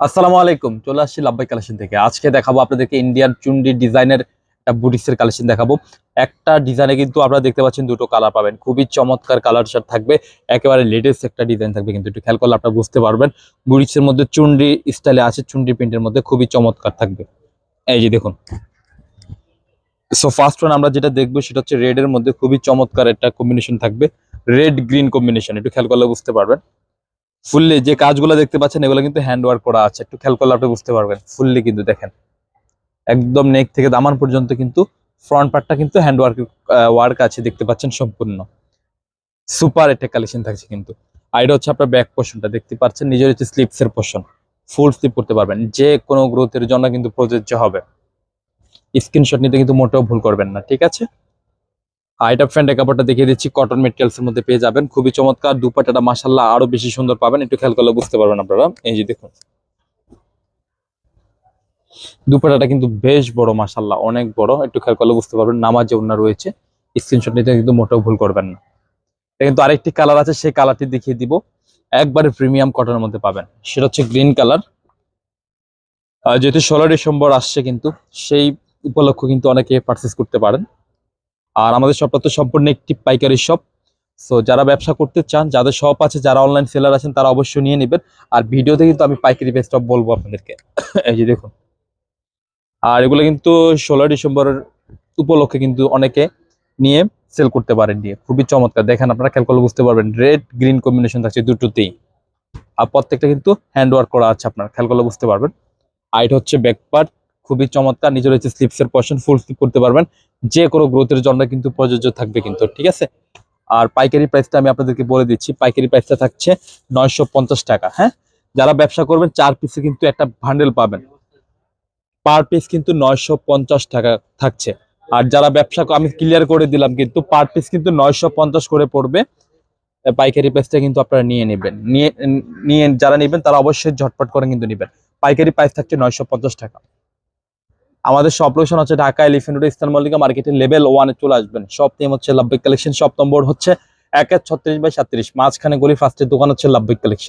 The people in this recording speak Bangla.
আসসালামু আলাইকুম, চলে আসছি লাভবাই কালেকশন থেকে। আজকে দেখাবো আপনাদেরকে ইন্ডিয়ান চুন্ডি ডিজাইনের একটা বুটিক্সের কালেকশন দেখাবো। একটা ডিজাইনে কিন্তু আপনারা দেখতে পাচ্ছেন দুটো কালার পাবেন, খুবই চমৎকার কালার শার্ট থাকবে, একেবারে লেটেস্ট একটা ডিজাইন থাকবে। কিন্তু একটু খেয়াল করলে আপনারা বুঝতে পারবেন বুটিক্সের মধ্যে চুন্ডি স্টাইলে আছে, চুন্ডি প্রিন্টের মধ্যে খুবই চমৎকার থাকবে। এই যে দেখুন, সো ফার্স্ট ওয়ান আমরা যেটা দেখবো সেটা হচ্ছে রেড এর মধ্যে খুবই চমৎকার একটা কম্বিনেশন থাকবে, রেড গ্রিন কম্বিনেশন। একটু খেয়াল করলে বুঝতে পারবেন ফুললি যে কাজগুলো দেখতে পাচ্ছেন এগুলো কিন্তু হ্যান্ড ওয়ার্ক করা আছে। একটু খেয়াল করলে আপনি বুঝতে পারবেন ফুললি কিন্তু দেখেন একদম নেক থেকে দামান পর্যন্ত কিন্তু ফ্রন্ট পার্টটা কিন্তু হ্যান্ড ওয়ার্ক ওয়ার্ক আছে, দেখতে পাচ্ছেন সম্পূর্ণ সুপার একটা কালেকশন থাকছে কিন্তু। আর এটা হচ্ছে আপনার ব্যাক পোর্শনটা দেখতে পাচ্ছেন, নিজের হচ্ছে স্লিপস এর পোর্শন, ফুল স্লিপ করতে পারবেন, যে কোনো গ্রোথের জন্য কিন্তু প্রযোজ্য হবে। স্ক্রিনশট নিতে কিন্তু মোটেও ভুল করবেন না, ঠিক আছে। আর এটা ফ্রেন্ডের কাপড়টা দেখিয়ে দিচ্ছি, কটন মেটেরিয়ালস এর মধ্যে পেয়ে যাবেন, খুবই চমৎকার। দুপাট্টাটা মাশাআল্লাহ আরো বেশি সুন্দর পাবেন, একটু খেয়াল করলে বুঝতে পারবেন আপনারা। এই যে দেখুন দুপাট্টাটা কিন্তু বেশ বড়, মাশাআল্লাহ অনেক বড়, একটু খেয়াল করলে বুঝতে পারবেন। নামাজে ওড়না রয়েছে, স্ক্রিনশট নিতে কিন্তু মোটেও ভুল করবেন না। এটা কিন্তু আরেকটি কালার আছে, সেই কালারটি দেখিয়ে দিব, একবারে প্রিমিয়াম কটনের মধ্যে পাবেন, সেটা হচ্ছে গ্রিন কালার। যেহেতু 16 ডিসেম্বর আসছে কিন্তু সেই উপলক্ষ কিন্তু অনেকে পারচেস করতে পারেন। আর আমাদের শপটা তো সম্পূর্ণ একটি পাইকারি শপ। সো যারা ব্যবসা করতে চান, যাদের শপ আছে, যারা অনলাইন সেলার আছেন, তারা অবশ্যই নিয়ে নেবেন। আর ভিডিওতে কিন্তু আমি পাইকারি প্রাইসটা বলবো আপনাদেরকে। এই যে দেখুন, আর এগুলো কিন্তু 16 ডিসেম্বরের উপলক্ষে কিন্তু অনেকে নিয়ে সেল করতে পারেন, নিয়ে খুবই চমৎকার। দেখেন আপনারা খেয়াল করলে বুঝতে পারবেন, রেড গ্রিন কম্বিনেশন থাকছে দুটোতেই। আর প্রত্যেকটা কিন্তু হ্যান্ড ওয়ার্ক করা আছে, আপনারা খেয়াল করলে বুঝতে পারবেন। আর এটা হচ্ছে ব্যাক পার্ট, খুবই চমৎকার। নিজের হচ্ছে স্লিপসের পোর্শন, ফুল স্লিপ করতে পারবেন, যে কোনো গ্রোথের জন্য কিন্তু প্রযোজ্য থাকবে কিন্তু, ঠিক আছে। আর পাইকারি প্রাইসটা আমি আপনাদেরকে বলে দিচ্ছি, পাইকারি প্রাইসটা থাকছে 950 টাকা। হ্যাঁ, যারা ব্যবসা করবেন 4 পিসে কিন্তু একটা বান্ডেল পাবেন, পার পিস কিন্তু 950 টাকা থাকছে। আর যারা ব্যবসা আমি ক্লিয়ার করে দিলাম কিন্তু পার পিস কিন্তু 950 করে পড়বে। পাইকারি প্রাইসটা কিন্তু আপনারা নিয়ে নেবেন, নিয়ে যারা নেবেন তারা অবশ্যই ঝটপট করে কিন্তু নেবেন। পাইকারি প্রাইস থাকছে 950 টাকা। আমাদের শপ লোকেশন হচ্ছে Dhaka elephant road, eastern Mallika মার্কেটের লেভেল 1-এ চলে আসবেন। শপ নেম হচ্ছে লাভবাই কালেকশন, শপ নম্বর হচ্ছে 1-36/37, মাঝখানে গলি, ফার্স্টের দোকান হচ্ছে লাভবাই কালেকশন।